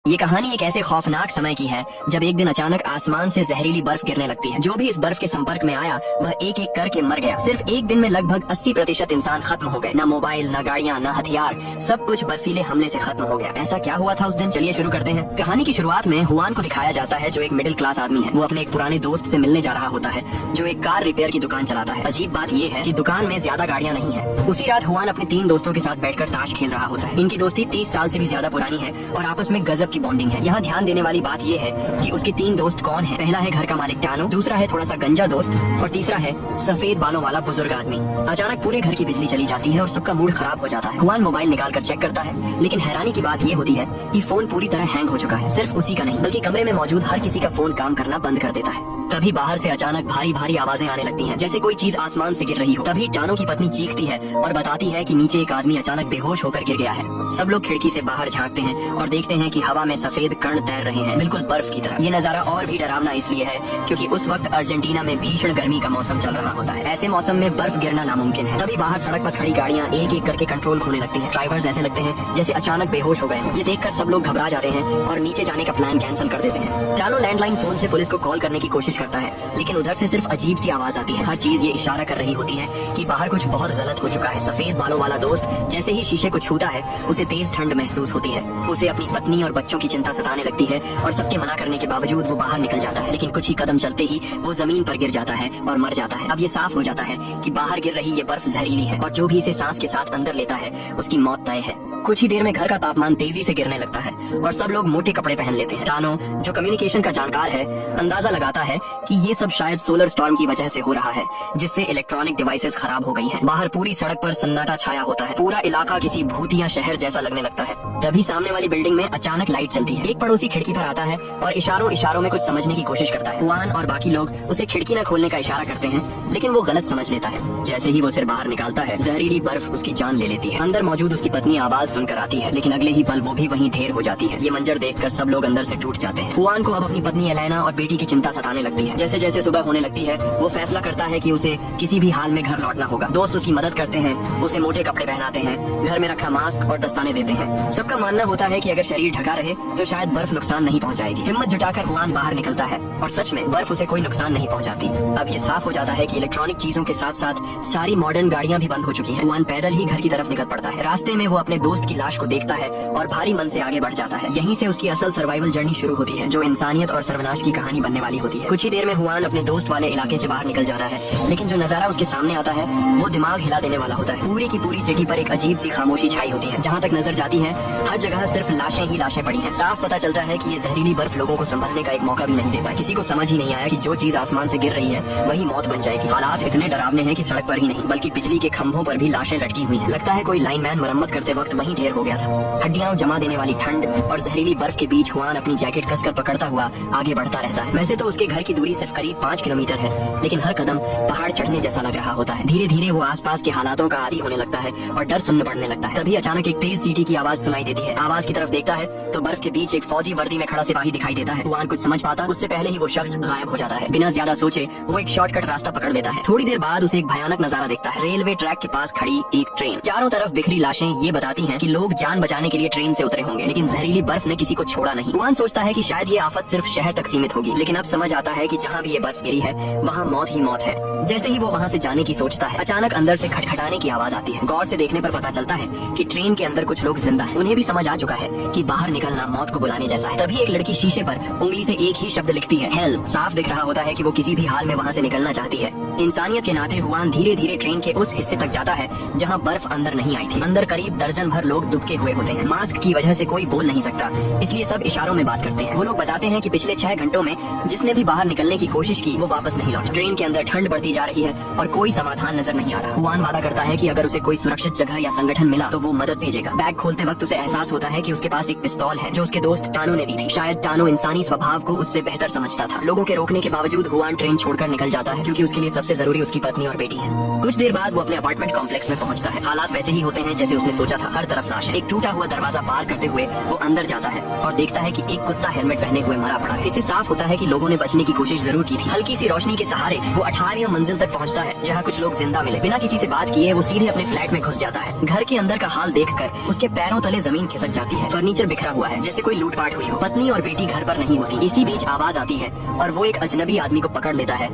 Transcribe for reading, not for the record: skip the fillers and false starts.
ये कहानी एक ऐसे खौफनाक समय की है जब एक दिन अचानक आसमान से जहरीली बर्फ गिरने लगती है। जो भी इस बर्फ के संपर्क में आया वह एक एक करके मर गया। सिर्फ एक दिन में लगभग 80% इंसान खत्म हो गए। न मोबाइल, न गाड़ियाँ, न हथियार, सब कुछ बर्फीले हमले से खत्म हो गया। ऐसा क्या हुआ था उस दिन, चलिए शुरू करते हैं। कहानी की शुरुआत में हुआन को दिखाया जाता है जो एक मिडिल क्लास आदमी है। वो अपने एक पुराने दोस्त से मिलने जा रहा होता है जो एक कार रिपेयर की दुकान चलाता है। अजीब बात ये है कि दुकान में ज्यादा गाड़ियाँ नहीं है। उसी रात हुआन अपने 3 दोस्तों के साथ बैठकर ताश खेल रहा होता है। इनकी दोस्ती 30 साल से भी ज्यादा पुरानी है और आपस में गजब की बॉन्डिंग है। यहाँ ध्यान देने वाली बात ये है कि उसके 3 दोस्त कौन हैं। पहला है घर का मालिक टानो, दूसरा है थोड़ा सा गंजा दोस्त और तीसरा है सफेद बालों वाला बुजुर्ग आदमी। अचानक पूरे घर की बिजली चली जाती है और सबका मूड खराब हो जाता है। हुआन मोबाइल निकाल कर चेक करता है, लेकिन हैरानी की बात ये होती है कि फोन पूरी तरह हैंग हो चुका है। सिर्फ उसी का नहीं बल्कि कमरे में मौजूद हर किसी का फोन काम करना बंद कर देता है। तभी बाहर से अचानक भारी भारी आवाजें आने लगती हैं, जैसे कोई चीज आसमान से गिर रही हो। तभी टानो की पत्नी चीखती है और बताती है कि नीचे एक आदमी अचानक बेहोश होकर गिर गया है। सब लोग खिड़की से बाहर झांकते हैं और देखते हैं कि हवा में सफेद कण तैर रहे हैं, बिल्कुल बर्फ की तरह। ये नजारा और भी डरावना इसलिए है क्योंकि उस वक्त अर्जेंटीना में भीषण गर्मी का मौसम चल रहा होता है। ऐसे मौसम में बर्फ गिरना नामुमकिन है। तभी बाहर सड़क पर खड़ी गाड़ियाँ एक एक करके कंट्रोल खोने लगती है। ड्राइवर्स ऐसे लगते हैं जैसे अचानक बेहोश हो गए हों। ये देखकर सब लोग घबरा जाते हैं और नीचे जाने का प्लान कैंसिल कर देते हैं। टानो लैंडलाइन फोन से पुलिस को कॉल करने की कोशिश करता है, लेकिन उधर से सिर्फ अजीब सी आवाज आती है। हर चीज ये इशारा कर रही होती है कि बाहर कुछ बहुत गलत हो चुका है। सफेद बालों वाला दोस्त जैसे ही शीशे को छूता है उसे तेज ठंड महसूस होती है। उसे अपनी पत्नी और बच्चों की चिंता सताने लगती है और सबके मना करने के बावजूद वो बाहर निकल जाता है। लेकिन कुछ ही कदम चलते ही वो जमीन पर गिर जाता है और मर जाता है। अब ये साफ हो जाता है कि बाहर गिर रही ये बर्फ जहरीली है और जो भी इसे सांस के साथ अंदर लेता है उसकी मौत तय है। कुछ ही देर में घर का तापमान तेजी से गिरने लगता है और सब लोग मोटे कपड़े पहन लेते हैं। टानो जो कम्युनिकेशन का जानकार है अंदाजा लगाता है कि ये सब शायद सोलर स्टॉर्म की वजह से हो रहा है, जिससे इलेक्ट्रॉनिक डिवाइसेस खराब हो गई हैं। बाहर पूरी सड़क पर सन्नाटा छाया होता है। पूरा इलाका किसी भूतिया शहर जैसा लगने लगता है। तभी सामने वाली बिल्डिंग में अचानक लाइट चलती है। एक पड़ोसी खिड़की पर आता है और इशारों इशारों में कुछ समझने की कोशिश करता है। हुआन और बाकी लोग उसे खिड़की न खोलने का इशारा करते हैं, लेकिन वो गलत समझ लेता है। जैसे ही वो सिर बाहर निकालता है जहरीली बर्फ उसकी जान ले लेती है। अंदर मौजूद उसकी पत्नी आवाज सुनकर आती है, लेकिन अगले ही पल वो भी वहीं ढेर हो जाती है। ये मंजर देखकर सब लोग अंदर से टूट जाते हैं। हुआन को अब अपनी पत्नी एलेना और बेटी की चिंता सताने लगती है। जैसे जैसे सुबह होने लगती है वो फैसला करता है कि उसे किसी भी हाल में घर लौटना होगा। दोस्त उसकी मदद करते हैं, उसे मोटे कपड़े पहनाते हैं, घर में रखा मास्क और दस्ताने देते हैं। सबका मानना होता है कि अगर शरीर ढका रहे तो शायद बर्फ नुकसान नहीं पहुंचाएगी। हिम्मत जुटाकर हुआन बाहर निकलता है और सच में बर्फ उसे कोई नुकसान नहीं पहुंचाती। अब ये साफ हो जाता है कि इलेक्ट्रॉनिक चीजों के साथ साथ सारी मॉडर्न गाड़ियां भी बंद हो चुकी हैं। हुआन पैदल ही घर की तरफ निकल पड़ता है। रास्ते में वो अपने दोस्त की लाश को देखता है और भारी मन से आगे बढ़ जाता है। यहीं से उसकी असल सर्वाइवल जर्नी शुरू होती है, जो इंसानियत और सर्वनाश की कहानी बनने वाली होती है। कुछ ही देर में हुआन अपने दोस्त वाले इलाके से बाहर निकल जाता है, लेकिन जो नजारा उसके सामने आता है वो दिमाग हिला देने वाला होता है। पूरी की पूरी सिटी पर एक अजीब सी खामोशी छाई होती है। जहाँ तक नजर जाती है हर जगह सिर्फ लाशें ही लाशें पड़ी हैं। साफ पता चलता है कि ये जहरीली बर्फ लोगों को संभलने का एक मौका भी नहीं दे पाई। किसी को समझ ही नहीं आया कि जो चीज आसमान से गिर रही है वही मौत बन जाएगी। हालात इतने डरावने हैं कि सड़क पर ही नहीं बल्कि बिजली के खंभों पर भी लाशें लटकी हुई हैं। लगता है कोई लाइनमैन मरम्मत करते वक्त वहीं ढेर हो गया था। हड्डियां जमा देने वाली ठंड और जहरीली बर्फ के बीच हुआन अपनी जैकेट कसकर पकड़ता हुआ आगे बढ़ता रहता है। वैसे तो उसके घर की दूरी सिर्फ करीब 5 किलोमीटर है, लेकिन हर कदम पहाड़ चढ़ने जैसा लग रहा होता है। धीरे धीरे वो आसपास के हालातों का आदी होने लगता है और डर सुनने पड़ने लगता है। तभी अचानक एक तेज सीटी की आवाज सुनाई देती है। आवाज की तरफ देखता है तो बर्फ के बीच एक फौजी वर्दी में खड़ा सिपाही दिखाई देता है। हुआन कुछ समझ पाता उससे पहले ही वो शख्स गायब हो जाता है। बिना ज्यादा सोचे वो एक शॉर्टकट रास्ता पकड़ लेता है। थोड़ी देर बाद उसे एक भयानक नजारा दिखता है। रेलवे ट्रैक के पास खड़ी एक ट्रेन। चारों तरफ बिखरी लाशें ये बताती हैं कि लोग जान बचाने के लिए ट्रेन से उतरे होंगे, लेकिन जहरीली बर्फ ने किसी को छोड़ा नहीं। हुआन सोचता है कि शायद ये आफत सिर्फ शहर तक सीमित होगी, लेकिन अब समझ आता है कि जहाँ भी ये बर्फ गिरी है वहाँ मौत ही मौत है। जैसे ही वो वहाँ से जाने की सोचता है अचानक अंदर से खटखटाने की आवाज आती है। गौर से देखने पर पता चलता है कि ट्रेन के अंदर कुछ लोग जिंदा हैं। उन्हें भी समझ आ चुका है कि बाहर निकलना मौत को बुलाने जैसा है। तभी एक लड़की शीशे पर उंगली से एक ही शब्द लिखती है, हेल्प। साफ दिख रहा होता है कि वो किसी भी हाल में वहाँ से निकलना चाहती है। इंसानियत के नाते हुआन धीरे धीरे ट्रेन के उस हिस्से तक जाता है जहाँ बर्फ अंदर नहीं आई थी। अंदर करीब दर्जन भर लोग दुबके हुए होते हैं। मास्क की वजह से कोई बोल नहीं सकता, इसलिए सब इशारों में बात करते हैं। वो लोग बताते हैं कि पिछले 6 घंटों में जिसने भी बाहर निकलने की कोशिश की वो वापस नहीं लौटा। ट्रेन के अंदर ठंड बढ़ती जा रही है और कोई समाधान नजर नहीं आ रहा। हुआन वादा करता है कि अगर उसे कोई सुरक्षित जगह या संगठन मिला तो वो मदद भेजेगा। बैग खोलते वक्त उसे एहसास होता है कि उसके पास एक पिस्तौल है जो उसके दोस्त टानो ने दी थी। शायद टानो इंसानी स्वभाव को उससे बेहतर समझता था। लोगों के रोकने के बावजूद हुआन ट्रेन छोड़कर निकल जाता है, क्योंकि उसके लिए सबसे जरूरी उसकी पत्नी और बेटी है। कुछ देर बाद वो अपने अपार्टमेंट कॉम्प्लेक्स में पहुंचता है। हालात वैसे ही होते हैं जैसे उसने सोचा था। हर तरफ तरफ लाश है। एक टूटा हुआ दरवाजा पार करते हुए वो अंदर जाता है और देखता है कि एक कुत्ता हेलमेट पहने हुए मरा पड़ा है। इससे साफ होता है कि लोगों ने बचने की कोशिश जरूर की थी। हल्की सी रोशनी के सहारे वो 18वीं मंजिल तक पहुंचता है, जहां कुछ लोग जिंदा मिले। बिना किसी से बात किए वो सीधे अपने फ्लैट में घुस जाता है। घर के अंदर का हाल देखकर उसके पैरों तले जमीन खिसक जाती है। फर्नीचर बिखरा हुआ है, जैसे कोई लूटपाट हुई हो। पत्नी और बेटी घर पर नहीं होती। इसी बीच आवाज आती है और वो एक अजनबी आदमी को पकड़ लेता है।